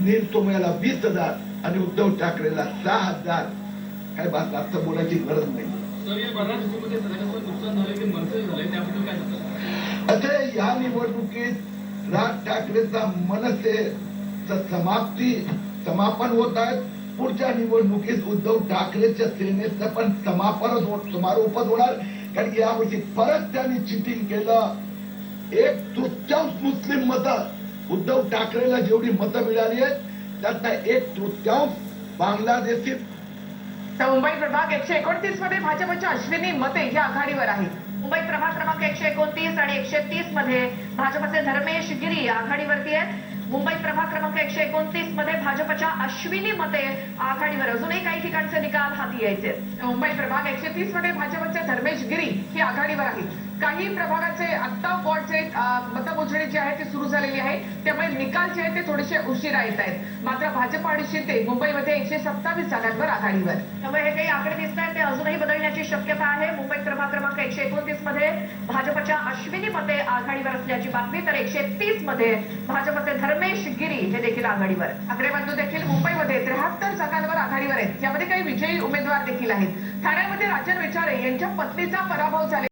नील सोमयाला 20,000 आणि उद्धव ठाकरेला 6,000. काय बात असं बोलायची गरज नाही. असे या निवडणुकीत राज ठाकरेचा मनसेचं समापन होत आहे. पुढच्या निवडणुकीत उद्धव ठाकरेच्या सेनेचं पण समारोपच होणार. कारण यावर्षी परत त्यांनी चिटिंग केलं. 1/3 मुस्लिम मतं उद्धव ठाकरेला जेवढी मतं मिळाली आहेत त्यातला 1/3 बांगलादेशी. मुंबई प्रभाग 129 मध्ये भाजपच्या अश्विनी मते ही आघाडीवर आहे. मुंबई प्रभाग क्रमांक 129 आणि 130 मध्ये भाजपचे धर्मेश गिरी आघाडीवरती आहेत. मुंबई प्रभाग क्रमांक 129 मध्ये भाजपच्या अश्विनी मते आघाडीवर. अजूनही काही ठिकाणचे निकाल हाती यायचे. मुंबई प्रभाग 130 मध्ये भाजपचे धर्मेश गिरी ही आघाडीवर आहे. काही प्रभागाचे आता वॉर्डचे मतमोजणी जी आहे ती सुरू झालेली आहे, त्यामुळे निकाल जे आहे ते थोडेसे उशिरा येत आहेत. मात्र भाजप आणि शिंदे मुंबईमध्ये 127 जागांवर आघाडीवर. त्यामुळे हे काही आकडे दिसत आहेत ते अजूनही बदलण्याची शक्यता आहे. मुंबई प्रभाग क्रमांक 129 मध्ये भाजपच्या अश्विनी मते आघाडीवर असल्याची बातमी, तर 130 मध्ये भाजपचे धर्मेश गिरी हे देखील आघाडीवर. आकडेबंधू देखील मुंबईमध्ये 73 जागांवर आघाडीवर आहेत. यामध्ये काही विजयी उमेदवार देखील आहेत. ठाण्यामध्ये राजन विचारे यांच्या पत्नीचा पराभव झाला.